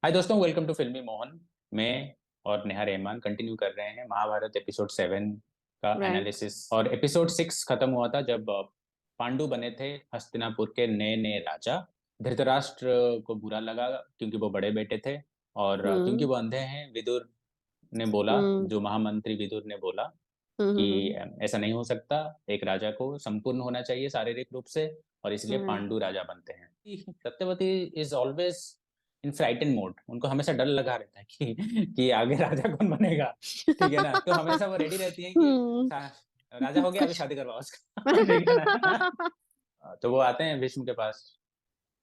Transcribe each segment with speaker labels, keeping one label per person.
Speaker 1: हाय दोस्तों, welcome to फिल्मी मोहन। मैं और नेहा रहमान कंटिन्यू कर रहे हैं महाभारत एपिसोड 7 का
Speaker 2: राइट।
Speaker 1: एनालिसिस। और एपिसोड 6 खत्म हुआ था जब पांडु बने थे हस्तिनापुर के नए नए राजा। धृतराष्ट्र को बुरा लगा क्योंकि वो बड़े बेटे थे, और क्योंकि
Speaker 2: हम्म।
Speaker 1: वो अंधे हैं। विदुर ने बोला,
Speaker 2: हम्म।
Speaker 1: जो महामंत्री विदुर ने बोला
Speaker 2: हम्म।
Speaker 1: कि ऐसा नहीं हो सकता, एक राजा को संपूर्ण होना चाहिए शारीरिक रूप से, और इसलिए
Speaker 2: राइट।
Speaker 1: पांडु राजा बनते हैं। Satyavati is always in frighten mode. उनको हमेशा डर लगा रहता है कि आगे राजा कौन बनेगा। ठीक है ना, तो हमेशा वो रेडी रहती है कि
Speaker 2: हम्म।
Speaker 1: राजा हो गया, अभी
Speaker 2: कुछ
Speaker 1: शादी करवाओ उसका। ठीक है ना। तो वो आते हैं भीष्म के पास।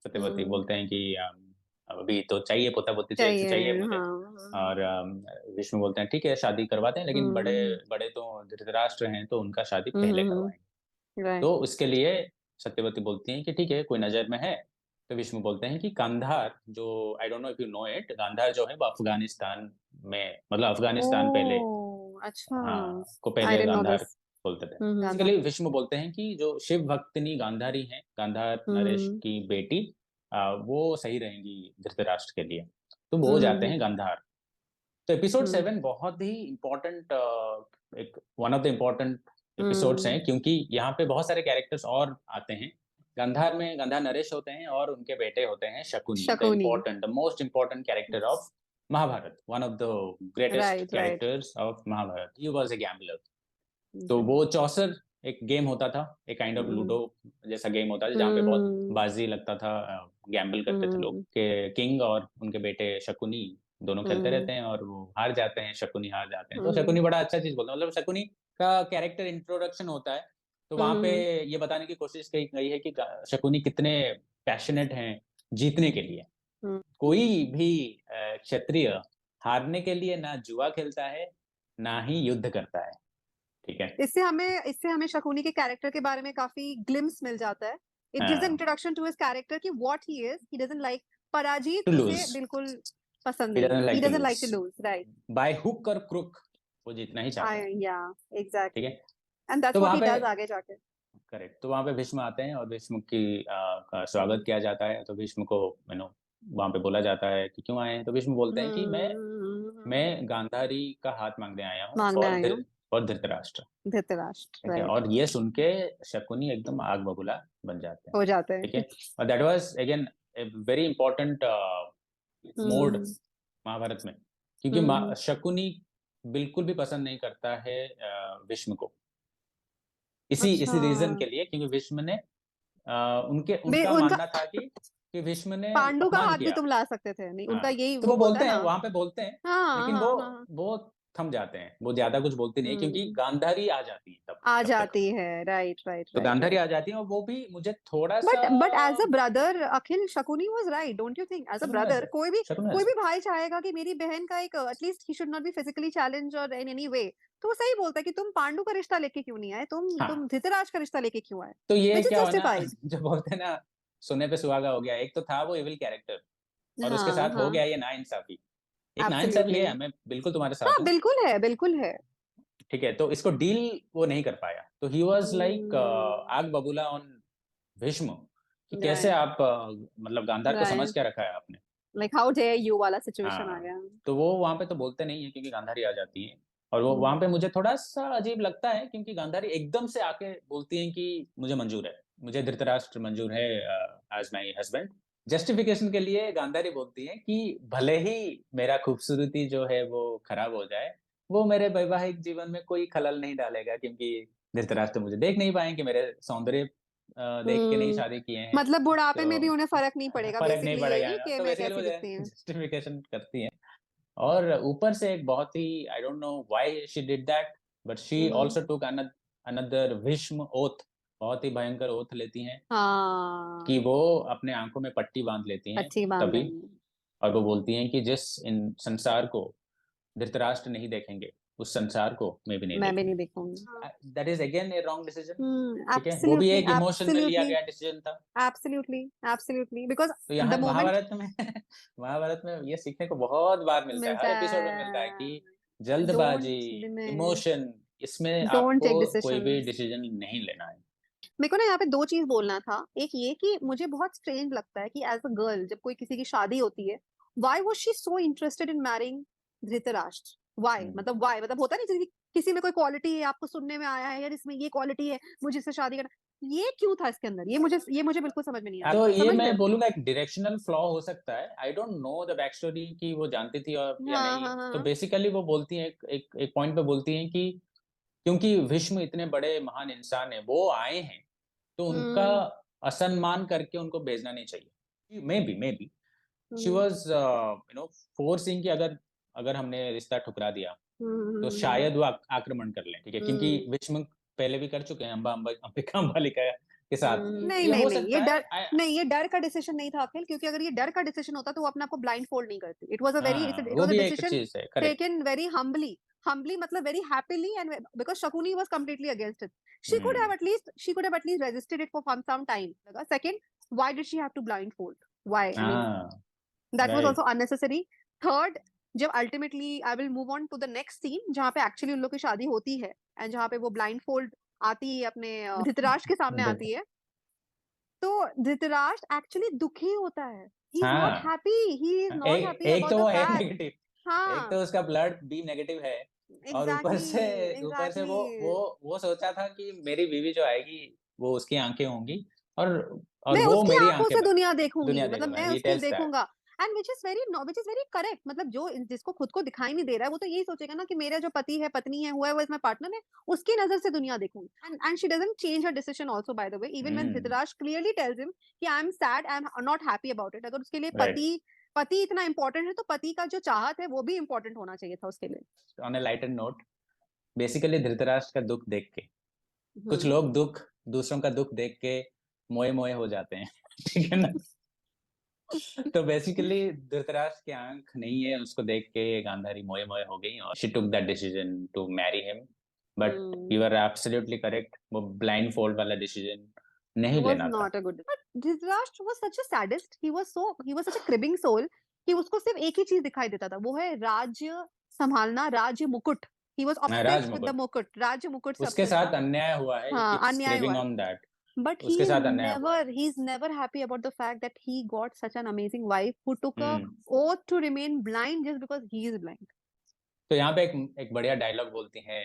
Speaker 1: सत्यवती
Speaker 2: हम्म,
Speaker 1: बोलते हैं कि अभी तो चाहिए, पोता पोती चाहिए
Speaker 2: चाहिए।
Speaker 1: चाहिए मुझे।
Speaker 2: हाँ।
Speaker 1: और विष्णु बोलते हैं ठीक है, शादी करवाते हैं, लेकिन बड़े
Speaker 2: हम्म।
Speaker 1: बड़े तो धृतराष्ट्र हैं, तो उनका शादी पहले
Speaker 2: हम्म।
Speaker 1: करवाएंगे।
Speaker 2: राइट।
Speaker 1: तो उसके लिए सत्यवती बोलती हैं कि ठीक है, कोई नजर में है। तो विष्णु बोलते हैं कि गांधार, जो I don't know if you know it, Gandhar जो है वो अफगानिस्तान में, मतलब अफगानिस्तान पहले,
Speaker 2: ओ अच्छा।
Speaker 1: हाँ, को
Speaker 2: आई
Speaker 1: पहले
Speaker 2: डिडंट नो
Speaker 1: गांधार
Speaker 2: दिस।
Speaker 1: बोलते थे।
Speaker 2: गांधा।
Speaker 1: बेसिकली विष्णु बोलते हैं कि जो शिव भक्तिनी गांधारी हैं, गांधार नरेश
Speaker 2: हम्म।
Speaker 1: की बेटी, वो सही रहेंगी धृतराष्ट्र के लिए। तो वो हो जाते हैं
Speaker 2: हम्म।
Speaker 1: गांधार। तो एपिसोड
Speaker 2: हम्म।
Speaker 1: 7 बहुत ही इम्पोर्टेंट, एक one of the important episodes हैं,
Speaker 2: हम्म।
Speaker 1: क्योंकि यहाँ पे बहुत सारे कैरेक्टर्स और आते हैं। गांधार में गांधार नरेश होते हैं और उनके बेटे होते हैं Shakuni,
Speaker 2: Shakuni.
Speaker 1: The most important character of Mahabharat, one of the greatest
Speaker 2: right right.
Speaker 1: Characters of Mahabharat. He was a gambler. तो वो चौसर एक गेम होता था, एक काइंड ऑफ
Speaker 2: हम्म।
Speaker 1: लूडो जैसा गेम होता था, जहाँ पे बहुत
Speaker 2: हम्म।
Speaker 1: बाजी लगता था। गैम्बल करते थे लोग
Speaker 2: हम्म।
Speaker 1: कि किंग और उनके बेटे शकुनी दोनों खेलते
Speaker 2: हम्म।
Speaker 1: रहते हैं, और वो हार जाते हैं, शकुनी हार जाते हैं। तो
Speaker 2: हम्म।
Speaker 1: शकुनी बड़ा अच्छा चीज बोलता है, मतलब शकुनी का कैरेक्टर इंट्रोडक्शन होता है। तो वहां पे
Speaker 2: हम्म।
Speaker 1: ये बताने की कोशिश की गई है कि शकुनी कितने पैशनेट हैं जीतने के लिए। कोई भी क्षत्रिय हारने के लिए ना जुआ खेलता है, ना ही युद्ध करता है। ठीक है।
Speaker 2: इससे हमें शकुनी के कैरेक्टर के बारे में काफी ग्लिम्स मिल जाता है। इट गिव्स
Speaker 1: हाँ,
Speaker 2: इंट्रोडक्शन टू हिज कैरेक्टर कि व्हाट ही डजंट लाइक। पराजीत
Speaker 1: टू लूज।
Speaker 2: उसे बिल्कुल पसंद
Speaker 1: ही
Speaker 2: नहीं
Speaker 1: डजंट
Speaker 2: है। He
Speaker 1: like to
Speaker 2: doesn't
Speaker 1: lose.
Speaker 2: Like to lose. Right.
Speaker 1: By hook और क्रुक वो जीतना ही चाहता है।
Speaker 2: आई या
Speaker 1: ठीक
Speaker 2: एग्जैक्टली।
Speaker 1: है।
Speaker 2: एंड
Speaker 1: तो
Speaker 2: दैट्स व्हाट
Speaker 1: वहां
Speaker 2: ही
Speaker 1: पे,
Speaker 2: डज आगे जाके।
Speaker 1: करेक्ट, तो वहां पे भीष्म आते हैं और भीष्म की का स्वागत किया जाता है। तो भीष्म को वहां पे बोला जाता है कि क्यों आए हैं। तो भीष्म बोलते हैं कि मैं गांधारी का हाथ मांगने आया हूँ
Speaker 2: मांगने आई हूँ।
Speaker 1: फॉर धृतराष्ट्र।
Speaker 2: धृतराष्ट्र।
Speaker 1: ठीक है,
Speaker 2: राइट।
Speaker 1: और ये सुन के शकुनी एकदम आग बबूला बन जाते हैं।
Speaker 2: हो जाते
Speaker 1: ठीक
Speaker 2: हैं।
Speaker 1: है। और that was again a very important mode
Speaker 2: hmm.
Speaker 1: Mahabharata में, क्योंकि
Speaker 2: हम्म।
Speaker 1: शकुनी बिल्कुल भी पसंद नहीं करता है भीष्म को। इसी
Speaker 2: अच्छा।
Speaker 1: इसी रीजन के लिए, क्योंकि भीष्म ने उनके
Speaker 2: वे
Speaker 1: उनका
Speaker 2: उनका
Speaker 1: मानना था कि भीष्म ने
Speaker 2: पांडु का
Speaker 1: अपमान
Speaker 2: हाथ भी
Speaker 1: किया।
Speaker 2: तुम ला सकते थे। नहीं,
Speaker 1: हाँ,
Speaker 2: उनका यही
Speaker 1: तो
Speaker 2: वो
Speaker 1: वो
Speaker 2: बोलता
Speaker 1: बोलते
Speaker 2: है
Speaker 1: हैं,
Speaker 2: ना।
Speaker 1: वहां पे बोलते हैं,
Speaker 2: हाँ
Speaker 1: लेकिन
Speaker 2: हाँ हाँ।
Speaker 1: वो थम जाते हैं, वो ज्यादा कुछ बोलती नहीं, क्योंकि
Speaker 2: हम्म।
Speaker 1: गांधारी आ जाती है तब
Speaker 2: आ
Speaker 1: तब तक।
Speaker 2: जाती है। राइट राइट
Speaker 1: तो
Speaker 2: राइट
Speaker 1: गांधारी
Speaker 2: राइट।
Speaker 1: आ जाती है, और वो भी मुझे थोड़ा सा,
Speaker 2: but as a brother Akhil, Shakuni was right. Don't you think as a
Speaker 1: Shakun वैसे
Speaker 2: ब्रदर कोई भी
Speaker 1: शकुन
Speaker 2: कोई भी
Speaker 1: वैसे
Speaker 2: भाई चाहेगा कि मेरी बहन का एक at least he should not be physically challenge और इन एनी वे। तो वो सही बोलता है कि तुम पांडु का रिश्ता लेके क्यों नहीं आए। तुम
Speaker 1: हाँ।
Speaker 2: धृतराज का रिश्ता लेके क्यों आए।
Speaker 1: तो ये
Speaker 2: विच इज
Speaker 1: क्या हुआ ना,
Speaker 2: जस्टिफाइड।
Speaker 1: जो बोलते हैं ना, सोने पे सुहागा हो गया। एक तो था वो एविल कैरेक्टर, और उसके
Speaker 2: हाँ
Speaker 1: साथ हो
Speaker 2: हाँ।
Speaker 1: गया ये नाइंसाफी। एक नाइंसाफी
Speaker 2: एब्सोल्युटली।
Speaker 1: है, मैं बिल्कुल तुम्हारे
Speaker 2: हाँ
Speaker 1: साथ हूँ।
Speaker 2: बिल्कुल है बिल्कुल है।
Speaker 1: ठीक है, तो इसको डील वो नहीं कर पाया, तो ही वॉज लाइक आग बबूला ऑन भीष्म, कि कैसे
Speaker 2: राइट
Speaker 1: आप मतलब गांधार को समझ
Speaker 2: राइट।
Speaker 1: क्या रखा है आपने।
Speaker 2: लाइक हाउ डेयर यू वाला सिचुएशन आ
Speaker 1: हाँ,
Speaker 2: गया।
Speaker 1: तो वो वहां पे तो बोलते नहीं है, क्योंकि गांधारी आ जाती है। और वो वहां पे
Speaker 2: हम्म।
Speaker 1: मुझे थोड़ा सा अजीब लगता है, क्योंकि गांधारी एकदम से आके बोलती है कि मुझे मंजूर है, मुझे धृतराष्ट्र मंजूर है एज माई हस्बैंड। जस्टिफिकेशन के लिए गांधारी बोलती है कि भले ही मेरा खूबसूरती जो है वो खराब हो जाए, वो मेरे वैवाहिक जीवन में कोई खलल नहीं डालेगा, क्योंकि धृतराष्ट्र मुझे देख नहीं पाएंगे, मेरे सौंदर्य देख के नहीं
Speaker 2: हम्म।
Speaker 1: शादी किए हैं।
Speaker 2: मतलब बुढ़ापे में भी
Speaker 1: तो
Speaker 2: उन्हें फर्क नहीं पड़ेगा।
Speaker 1: फर्क नहीं
Speaker 2: बेसिकली
Speaker 1: पड़ेगा
Speaker 2: यही
Speaker 1: ना,
Speaker 2: कि
Speaker 1: तो
Speaker 2: मैं
Speaker 1: बेसिकली वो
Speaker 2: कैसी दिखती हूँ।
Speaker 1: जस्टिफिकेशन करती है। और ऊपर से एक बहुत ही, I don't know why she did that, but she
Speaker 2: hmm.
Speaker 1: Also took another Bhishma oath. बहुत ही भयंकर ओथ लेती हैं, कि
Speaker 2: हाँ।
Speaker 1: वो अपने आंखों में पट्टी बांध लेती हैं
Speaker 2: अच्छी बात
Speaker 1: तभी।
Speaker 2: नहीं।
Speaker 1: और वो बोलती हैं कि जिस इन संसार को धृतराष्ट्र नहीं देखेंगे, उस संसार को मैं भी नहीं
Speaker 2: मैं भी नहीं
Speaker 1: देखूंगी।
Speaker 2: देखूंगी।
Speaker 1: That is again A wrong decision. ठीक है, वो भी
Speaker 2: एब्सोल्युटली
Speaker 1: एक इमोशन में लिया
Speaker 2: एब्सोल्युटली
Speaker 1: गया डिसीजन था।
Speaker 2: एब्सोल्युटली एब्सोल्युटली बिकॉज
Speaker 1: तो यहाँ
Speaker 2: द मोमेंट
Speaker 1: महाभारत में महाभारत में ये सीखने को बहुत बार मिलता है, हर
Speaker 2: मिलता
Speaker 1: एपिसोड में मिलता है
Speaker 2: है।
Speaker 1: कि जल्दबाजी,
Speaker 2: डोंट
Speaker 1: इमोशन, इसमें
Speaker 2: डोंट
Speaker 1: आपको
Speaker 2: टेक
Speaker 1: कोई भी
Speaker 2: डिसीजंस।
Speaker 1: डिसीजन नहीं लेना है।
Speaker 2: मेरे को ना यहाँ पे दो चीज बोलना था। एक ये कि मुझे बहुत स्ट्रेंज लगता है कि एज अ गर्ल जब कोई किसी की शादी होती है Why was she so interested in marrying Dhritarashtra? Why? मतलब होता नहीं जैसे कि किसी में कोई क्वालिटी है, आपको सुनने में आया है यार इसमें ये क्वालिटी है, मुझे इससे शादी करना। ये क्यों था इसके अंदर? ये मुझे बिल्कुल समझ में नहीं आया।
Speaker 1: तो ये
Speaker 2: समझ रहे
Speaker 1: मैं
Speaker 2: हो?
Speaker 1: बोलूंगा एक डायरेक्शनल फ्लॉ हो सकता है। आई don't know the back story कि वो जानती थी और या
Speaker 2: हाँ,
Speaker 1: नहीं।
Speaker 2: हाँ, हाँ,
Speaker 1: तो
Speaker 2: हाँ।
Speaker 1: बेसिकली वो बोलती हैं एक पॉइंट पे बोलती हैं कि क्योंकि भीष्म इतने बड़े महान इंसान हैं, वो आए हैं, तो उनका
Speaker 2: हुँ,
Speaker 1: असम्मान करके उनको भेजना नहीं चाहिए। May be she
Speaker 2: hmm,
Speaker 1: was forcing कि अगर अगर हमने रिश्ता ठुकरा दिया
Speaker 2: हुँ,
Speaker 1: तो
Speaker 2: हुँ, हुँ,
Speaker 1: शायद वो आक्रमण कर लें, ठीक है, क्योंकि
Speaker 2: हुँ,
Speaker 1: भीष्म पहले भी कर चुके हैं अंबिका अंबालिका के साथ। तो
Speaker 2: नहीं,
Speaker 1: ये
Speaker 2: नहीं,
Speaker 1: हो
Speaker 2: नहीं,
Speaker 1: सकता है।
Speaker 2: नहीं, ये डर का डिसीजन नहीं था अखिल, क्योंकि अगर ये डर का डिसीजन होता तो वो अपने आप को ब्लाइंड फोल्ड नहीं करती।
Speaker 1: हाँ,
Speaker 2: इट
Speaker 1: वो
Speaker 2: वाज़ अ
Speaker 1: भी एक
Speaker 2: डिसीजन
Speaker 1: चीज है, करेक्ट।
Speaker 2: टेकन वेरी हम्बली मतलब very happily and because Shakuni was completely against it.
Speaker 1: Hmm.
Speaker 2: She could have at least resisted it for some time. लगा second, why did she have to blindfold? Why? I mean
Speaker 1: हाँ,
Speaker 2: that was
Speaker 1: right.
Speaker 2: Also unnecessary. Third, जब ultimately I will move on to the next scene जहाँ पे actually उन लोग की शादी होती है एंड जहाँ पे वो ब्लाइंड फोल्ड आती है अपने धृतराष्ट्र के सामने आती है। तो धृतराष्ट्र एक्चुअली दुखी होता है।
Speaker 1: हाँ,
Speaker 2: ही इज़ नॉट
Speaker 1: एक
Speaker 2: हैप्पी
Speaker 1: एक
Speaker 2: अबाउट
Speaker 1: तो
Speaker 2: द
Speaker 1: वो है
Speaker 2: फैक्ट।
Speaker 1: नेगेटिव, एक
Speaker 2: हाँ,
Speaker 1: तो उसका ब्लड बी नेगेटिव है, और
Speaker 2: एग्ज़ैक्टली,
Speaker 1: ऊपर से
Speaker 2: एग्ज़ैक्टली।
Speaker 1: वो सोचा था कि मेरी बीवी जो आएगी वो उसकी आंखें होंगी, और
Speaker 2: मैं
Speaker 1: वो
Speaker 2: उसकी
Speaker 1: मेरी
Speaker 2: आँखों
Speaker 1: आंखें
Speaker 2: से
Speaker 1: बन
Speaker 2: दुनिया देखूँगी,
Speaker 1: दुनिया
Speaker 2: मतलब
Speaker 1: देखूंगा,
Speaker 2: मैं
Speaker 1: ही
Speaker 2: उसकी
Speaker 1: टेल्स दैट।
Speaker 2: देखूँगा। And which is very correct. मतलब जो जिसको खुद को दिखाई नहीं दे रहा है, वो तो यही सोचेगा ना कि मेरा जो पति है, पत्नी है, whoever इज़ माय पार्टनर है, उसकी नज़र से दुनिया देखूँगी। And she doesn't change her decision also by the way, even when
Speaker 1: hmm.
Speaker 2: Dhritarashtra clearly tells him कि I am sad, I am not happy about it. अगर उसके लिए
Speaker 1: राइट।
Speaker 2: पति इतना इम्पोर्टेंट है, तो पति का जो चाहत है, वो भी इम्पोर्टेंट होना चाहिए था उसके लिए।
Speaker 1: On A lighter note, basically Dhritarashtra का दुख देख के, कुछ
Speaker 2: हुँ।
Speaker 1: लोग दूसरों का दुख देख के मोए मोए हो जाते हैं। ठीक है ना? तो बेसिकली धृतराष्ट्र की आंख नहीं है, उसको देख के गांधारी मोए मोए हो गई और she took that decision to marry him. But
Speaker 2: hmm.
Speaker 1: You are absolutely correct, वो ब्लाइंड फोल्ड वाला डिसीजन नहीं
Speaker 2: वाज़
Speaker 1: लेना था।
Speaker 2: Not a good, but Dhritarashtra was such a sadist, he was such a cribbing soul कि उसको सिर्फ़ एक ही चीज़ दिखाई देता था, वो है राज्य सँभालना, राज्य मुकुट। He was
Speaker 1: Raj
Speaker 2: obsessed with the
Speaker 1: मुकुट,
Speaker 2: मुकुट, राज्य मुकुट से
Speaker 1: उसके
Speaker 2: ऑब्सेस्ड
Speaker 1: साथ
Speaker 2: था।
Speaker 1: अन्याय हुआ है, ही
Speaker 2: हाँ,
Speaker 1: कीप्स
Speaker 2: अन्याय
Speaker 1: क्रेविंग
Speaker 2: हुआ है।
Speaker 1: On that.
Speaker 2: बट
Speaker 1: उसके साथ अन्याय हुआ है।
Speaker 2: He is never happy about the fact that he got such an amazing wife who took a
Speaker 1: hmm.
Speaker 2: Oath to remain blind just because he is blind.
Speaker 1: तो यहाँ पे एक बढ़िया डायलॉग बोलती हैं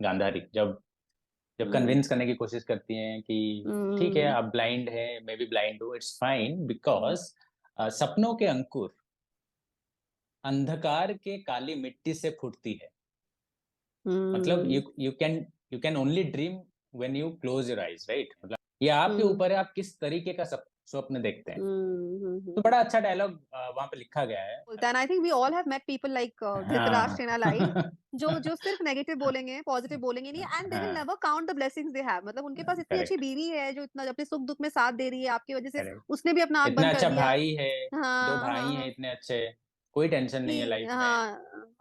Speaker 1: गांधारी, जब जब
Speaker 2: हुँ,
Speaker 1: कन्विंस करने की कोशिश करती हैं कि ठीक है,
Speaker 2: हुँ,
Speaker 1: आप ब्लाइंड है, मैं भी ब्लाइंड हूँ, इट्स फाइन,
Speaker 2: हुँ,
Speaker 1: बिकॉज सपनों के अंकुर अंधकार के काली मिट्टी से फूटती है। मतलब
Speaker 2: हुँ,
Speaker 1: you can only dream when you close your eyes, right? मतलब ये आपके
Speaker 2: हुँ,
Speaker 1: ऊपर है, आप किस तरीके का स्वप्न देखते हैं।
Speaker 2: हुँ, हुँ,
Speaker 1: तो
Speaker 2: हुँ।
Speaker 1: बड़ा अच्छा डायलॉग वहां पे लिखा गया है।
Speaker 2: बोलता है, and I think we all have met people like
Speaker 1: हाँ।
Speaker 2: धृतराष्ट्र इन आवर लाइफ, जो जो सिर्फ नेगेटिव बोलेंगे, पॉजिटिव बोलेंगे नहीं, एंड दे विल
Speaker 1: हाँ,
Speaker 2: never count the blessings they have. मतलब उनके पास इतनी अच्छी
Speaker 1: करेक्ट,
Speaker 2: बीवी है जो इतना अपने सुख दुख में साथ दे रही है, आपकी वजह से
Speaker 1: करेक्ट।
Speaker 2: उसने भी अपना आंख
Speaker 1: इतना
Speaker 2: बंद कर
Speaker 1: अच्छा
Speaker 2: दिया।
Speaker 1: भाई है, दो
Speaker 2: हाँ,
Speaker 1: भाई
Speaker 2: हाँ,
Speaker 1: हैं
Speaker 2: हाँ।
Speaker 1: इतने अच्छे, कोई टेंशन नहीं है
Speaker 2: कि
Speaker 1: लाइफ में।
Speaker 2: हाँ,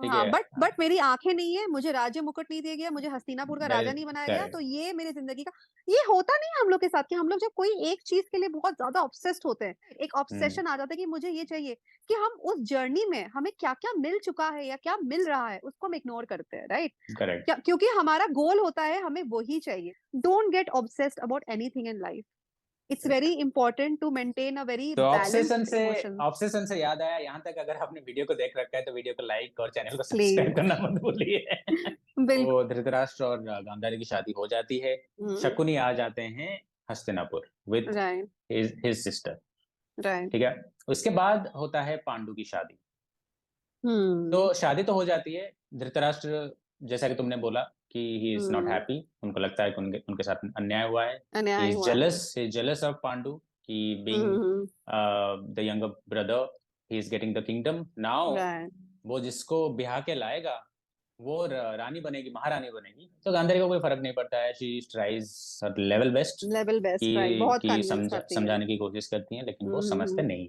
Speaker 1: ठीक
Speaker 2: हाँ,
Speaker 1: है।
Speaker 2: बट मेरी आँखें नहीं है, मुझे राज्य मुकुट नहीं दिया गया, मुझे हस्तिनापुर का राजा नहीं बनाया गया, तो
Speaker 1: करेक्ट।
Speaker 2: ये मेरी ज़िंदगी का। ये होता नहीं है हम लोग के साथ कि हम लोग जब कोई एक चीज़ के लिए बहुत ज़्यादा ऑब्सेस्ड होते हैं, एक
Speaker 1: हम्म।
Speaker 2: ऑब्सेशन आ जाता है कि मुझे ये चाहिए, कि हम उस जर्नी में हमें क्या-क्या मिल चुका है या क्या मिल रहा है, उसको हम इग्नोर करते हैं, राइट?
Speaker 1: करेक्ट।
Speaker 2: क्या क्योंकि हमारा गोल होता है, हमें वही चाहिए। Don't get obsessed about anything in life. It's very important to maintain a very
Speaker 1: तो
Speaker 2: बैलेंस्ड इमोशन।
Speaker 1: ऑब्सेशन से याद आया, यहाँ तक अगर आपने वीडियो को देख रखा है तो वीडियो को लाइक और चैनल को सब्सक्राइब
Speaker 2: प्लीज़।
Speaker 1: करना मत भूलिए।
Speaker 2: बिल्कुल।
Speaker 1: तो धृतराष्ट्र और गांधारी की शादी हो जाती है।
Speaker 2: हुँ,
Speaker 1: शकुनी आ जाते हैं Hastinapur with
Speaker 2: right,
Speaker 1: his sister.
Speaker 2: Right.
Speaker 1: ठीक है। उसके बाद होता है पांडु की शादी।
Speaker 2: हुँ,
Speaker 1: तो शादी तो हो जाती है। धृतराष्ट्र, जैसा कि तुमने बोला कि he is not
Speaker 2: hmm,
Speaker 1: happy, उनको लगता है कि उनके उनके साथ अन्याय हुआ है।
Speaker 2: अन्याय हुआ है।
Speaker 1: He is jealous of Pandu कि
Speaker 2: hmm,
Speaker 1: being
Speaker 2: hmm,
Speaker 1: the younger brother, he is getting the kingdom now.
Speaker 2: Right,
Speaker 1: वो जिसको ब्याह के लाएगा वो रानी बनेगी, महारानी बनेगी। तो गांधारी को कोई फर्क नहीं पड़ता है, she tries her level best
Speaker 2: level best, right, बहुत
Speaker 1: कि
Speaker 2: कन्विंस करती हैं।
Speaker 1: समझाने की कोशिश करती हैं, लेकिन
Speaker 2: हुँ,
Speaker 1: वो
Speaker 2: हुँ,
Speaker 1: समझते
Speaker 2: हुँ,
Speaker 1: नहीं।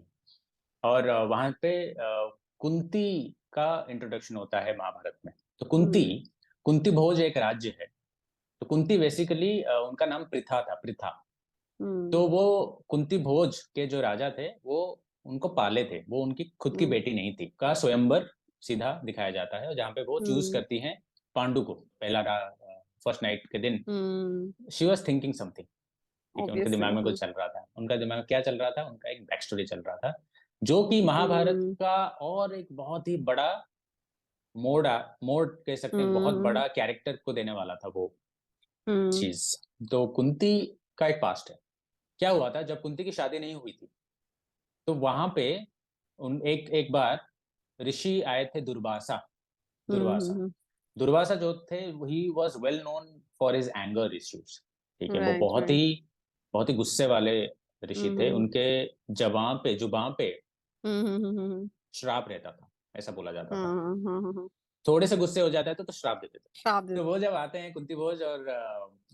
Speaker 1: और वहां पे कुंती का इंट्रोडक्शन होता है महाभारत में। तो
Speaker 2: हुँ,
Speaker 1: कुंती भोज एक राज्य है। तो कुंती बेसिकली उनका नाम प्रथा था, प्रथा।
Speaker 2: हुँ,
Speaker 1: तो वो कुंती भोज के जो राजा थे वो उनको पाले थे, वो उनकी खुद की
Speaker 2: हुँ,
Speaker 1: बेटी नहीं थी। का स्वयंवर सीधा दिखाया जाता है, जहाँ पे वो चूज
Speaker 2: हुँ,
Speaker 1: करती हैं पांडु को। फर्स्ट नाइट के दिन
Speaker 2: हुँ,
Speaker 1: शी वॉज थिंकिंग समथिंग। ठीक है, उनके
Speaker 2: ऑब्वियसली,
Speaker 1: दिमाग में
Speaker 2: हुँ,
Speaker 1: कुछ चल रहा था। उनका दिमाग में क्या चल रहा था, उनका एक बैक स्टोरी चल रहा था। जो कि महाभारत
Speaker 2: हम्म
Speaker 1: का और एक बहुत ही बड़ा मोड़ कह सकते हैं, बहुत
Speaker 2: हम्म
Speaker 1: बड़ा कैरेक्टर को देने वाला था वो
Speaker 2: हम्म
Speaker 1: चीज। तो कुंती का एक पास्ट है। क्या हुआ था जब कुंती की शादी नहीं हुई थी, तो वहां पे उन एक एक बार ऋषि आए थे, दुर्वासा। दुर्वासा
Speaker 2: हम्म
Speaker 1: दुर्वासा जो थे, he was well known for his anger issues. ठीक है, वो
Speaker 2: राइट राइट
Speaker 1: बहुत ही गुस्से वाले ऋषि थे।
Speaker 2: हम्म
Speaker 1: उनके जुबान पे
Speaker 2: हम्म
Speaker 1: श्राप रहता था, ऐसा बोला जाता था।
Speaker 2: हाँ
Speaker 1: थोड़े से गुस्से हो जाता है तो श्राप देते थे।
Speaker 2: श्राप दे
Speaker 1: तो वो जब आते हैं कुंती भोज, और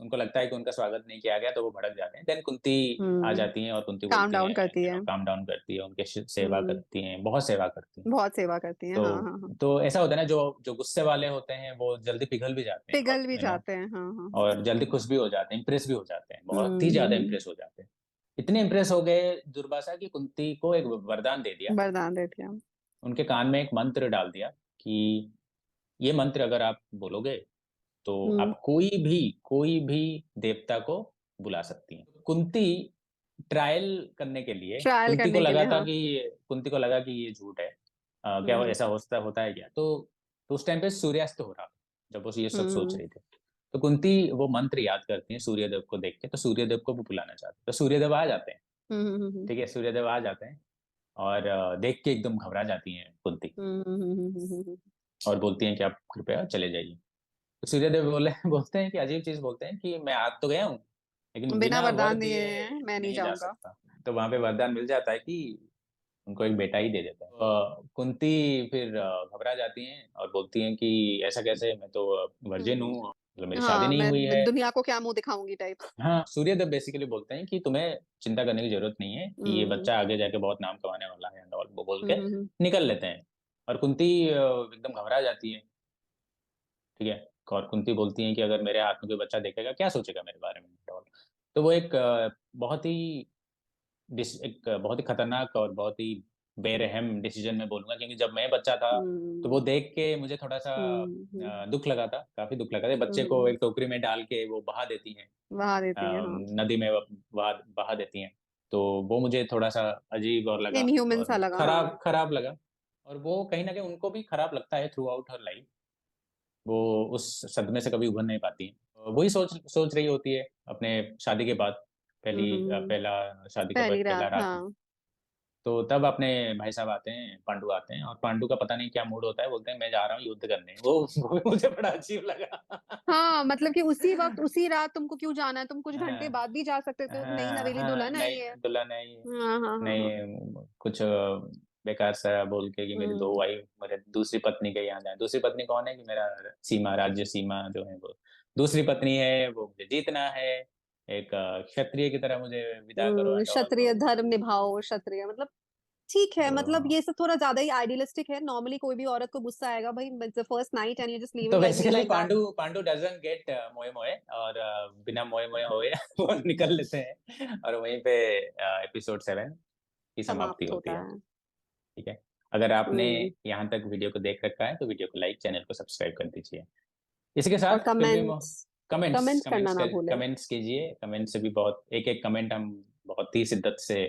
Speaker 1: उनको लगता है कि उनका स्वागत नहीं किया गया, तो वो भड़क जाते हैं। देन कुंती आ
Speaker 2: हम्म
Speaker 1: जाती हैं और कुंती
Speaker 2: काम
Speaker 1: बोलती
Speaker 2: डाउन
Speaker 1: हैं,
Speaker 2: करती है
Speaker 1: काम डाउन करती है, उनके सेवा
Speaker 2: हम्म
Speaker 1: करती हैं, बहुत सेवा करती हैं।
Speaker 2: बहुत सेवा करती है हाँ हाँ हाँ
Speaker 1: तो ऐसा होता है ना, जो जो गुस्से वाले होते हैं वो जल्दी पिघल भी जाते हैं, और
Speaker 2: पिघल भी जाते हैं हाँ हाँ हाँ
Speaker 1: और जल्दी खुश भी हो जाते हैं, इंप्रेस भी हो जाते हैं, बहुत ही ज्यादा
Speaker 2: हम्म
Speaker 1: इंप्रेस हो जाते हैं। इतने इंप्रेस हो गए दुर्वासा की कुंती को एक वरदान दे दिया।
Speaker 2: वरदान दे दिया
Speaker 1: उनके कान में एक मंत्र डाल दिया कि ये मंत्र अगर आप बोलोगे तो
Speaker 2: हम्म
Speaker 1: आप कोई भी देवता को बुला सकती हैं। कुंती ट्रायल करने के लिए,
Speaker 2: ट्रायल करने के लिए हाँ
Speaker 1: कुंती को लगा कि ये झूठ है। क्या
Speaker 2: हम्म
Speaker 1: ऐसा होता है क्या? तो उस टाइम पे सूर्यास्त हो रहा था, जब वो ये सब सोच
Speaker 2: हम्म
Speaker 1: रही थी। तो कुंती वो मंत्र याद करती है सूर्यदेव को देख के, तो सूर्यदेव को भी बुलाना चाहती है। तो सूर्यदेव आ जाते हैं।
Speaker 2: हम्म
Speaker 1: ठीक है, सूर्यदेव आ जाते हैं, और देख के एकदम घबरा जाती हैं कुंती,
Speaker 2: हम्म
Speaker 1: और बोलती हैं कि आप कृपया चले जाइए। तो सूर्यदेव बोलते हैं कि अजीब चीज बोलते हैं कि मैं आ तो गया हूँ, लेकिन
Speaker 2: बिना
Speaker 1: बिना वर
Speaker 2: वरदान दिए
Speaker 1: दिए
Speaker 2: मैं नहीं
Speaker 1: नहीं जा
Speaker 2: जाऊंगा
Speaker 1: सकता। तो वहां पे वरदान मिल जाता है कि उनको एक बेटा ही दे देता है। कुंती फिर घबरा जाती हैं और बोलती हैं कि ऐसा कैसे, मैं तो वर्जिन
Speaker 2: हम्म
Speaker 1: हूँ, मतलब मेरी शादी
Speaker 2: हाँ
Speaker 1: नहीं
Speaker 2: मैं
Speaker 1: हुई है।
Speaker 2: दुनिया को क्या मुंह दिखाऊंगी टाइप
Speaker 1: हाँ, सूर्यदेव बेसिकली बोलते हैं कि तुम्हें चिंता करने की जरूरत नहीं है, कि ये
Speaker 2: हम्म
Speaker 1: बच्चा आगे जाके बहुत नाम कमाने वाला है, and all, वो बोल के
Speaker 2: हम्म
Speaker 1: निकल लेते हैं। और कुंती एकदम घबरा जाती है। ठीक है, और कुंती बोलती हैं कि अगर मेरे हाथ में कोई बच्चा देखेगा क्या सोचेगा मेरे बारे में, and all। तो वो बहुत ही एक बहुत ही खतरनाक और बहुत ही बेरहम डिसीजन मैं बोलूंगा, क्योंकि जब मैं बच्चा था तो वो
Speaker 2: हम्म
Speaker 1: देख के मुझे थोड़ा सा
Speaker 2: हम्म
Speaker 1: दुख लगा था, काफी दुख लगा था। बच्चे को
Speaker 2: हम्म
Speaker 1: एक टोकरी में डाल के वो बहा देती हैं,
Speaker 2: बहा देती है हाँ
Speaker 1: नदी में बहा देती हैं। तो वो मुझे थोड़ा सा अजीब और लगा,
Speaker 2: इनह्यूमन सा
Speaker 1: और
Speaker 2: लगा हाँ
Speaker 1: खराब खराब लगा। और वो कहीं ना कहीं उनको भी खराब लगता है थ्रू आउट हर लाइफ। वो उस सदमे से कभी उभर नहीं पाती हैं। वही सोच सोच रही होती है अपने शादी के बाद,
Speaker 2: हम्म
Speaker 1: पहला शादी का
Speaker 2: पहली
Speaker 1: पहला
Speaker 2: रात
Speaker 1: रात में।
Speaker 2: हाँ
Speaker 1: तो तब अपने भाई साहब आते हैं, पांडु आते हैं, और पांडु का पता नहीं क्या मूड होता है, बोलते हैं मैं जा रहा हूँ युद्ध करने। वो मुझे बड़ा अजीब लगा।
Speaker 2: हाँ मतलब कि उसी वक्त उसी रात तुमको क्यों जाना है तुम कुछ घंटे
Speaker 1: हाँ,
Speaker 2: बाद भी जा सकते थे नई
Speaker 1: हाँ,
Speaker 2: नवेली
Speaker 1: हाँ,
Speaker 2: दुल्हन है
Speaker 1: नहीं
Speaker 2: ये
Speaker 1: दुल्हन नहीं,
Speaker 2: हाँ हाँ हाँ हाँ
Speaker 1: नहीं कुछ बेकार सा बोल के कि मेरी दो
Speaker 2: हम्म
Speaker 1: वाइफ, मेरे दूसरी पत्नी के यहाँ जाए। दूसरी पत्नी कौन है? कि मेरा सीमा, राज्य सीमा जो है वो दूसरी पत्नी है, वो मुझे जीतना है। एक क्षत्रिय की तरह मुझे विदा करो, एंड ऑल।
Speaker 2: क्षत्रिय धर्म निभाओ क्षत्रिय मतलब ठीक है मतलब
Speaker 1: तो
Speaker 2: ये सब थोड़ा ज्यादा ही आइडियलिस्टिक है नॉर्मली कोई भी औरत को गुस्सा आएगा भाई it's the first night and you just
Speaker 1: to
Speaker 2: leaving like this
Speaker 1: basically
Speaker 2: like that
Speaker 1: Pandu Pandu doesn't get मोए मोए, और बिना मोए मोए होए वो निकल लेते हैं, और वहीं पे एपिसोड 7 की समाप्ति
Speaker 2: समाप्त
Speaker 1: होती
Speaker 2: होता
Speaker 1: है।
Speaker 2: है
Speaker 1: ठीक है, अगर आपने
Speaker 2: हम्म
Speaker 1: यहाँ तक वीडियो को देख रखा है तो वीडियो को लाइक, चैनल को सब्सक्राइब कर दीजिए। इसी के
Speaker 2: और
Speaker 1: साथ
Speaker 2: कमेंट्स कमेंट्स करना ना भूले
Speaker 1: कमेंट्स कीजिए। कमेंट से भी बहुत, एक एक कमेंट हम बहुत ही शिद्दत से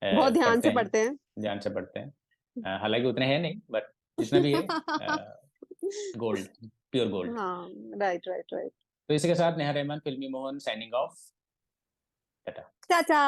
Speaker 2: बहुत ध्यान
Speaker 1: पढ़ते
Speaker 2: से
Speaker 1: हैं,
Speaker 2: पढ़ते हैं
Speaker 1: ध्यान से पढ़ते हैं। हालांकि उतने हैं नहीं, बट जितना भी है गोल्ड, प्योर गोल्ड।
Speaker 2: हाँ राइट राइट राइट
Speaker 1: तो इसी के साथ नेहा रहमान, फिल्मी मोहन, साइनिंग ऑफ। टाटा।
Speaker 2: चाचा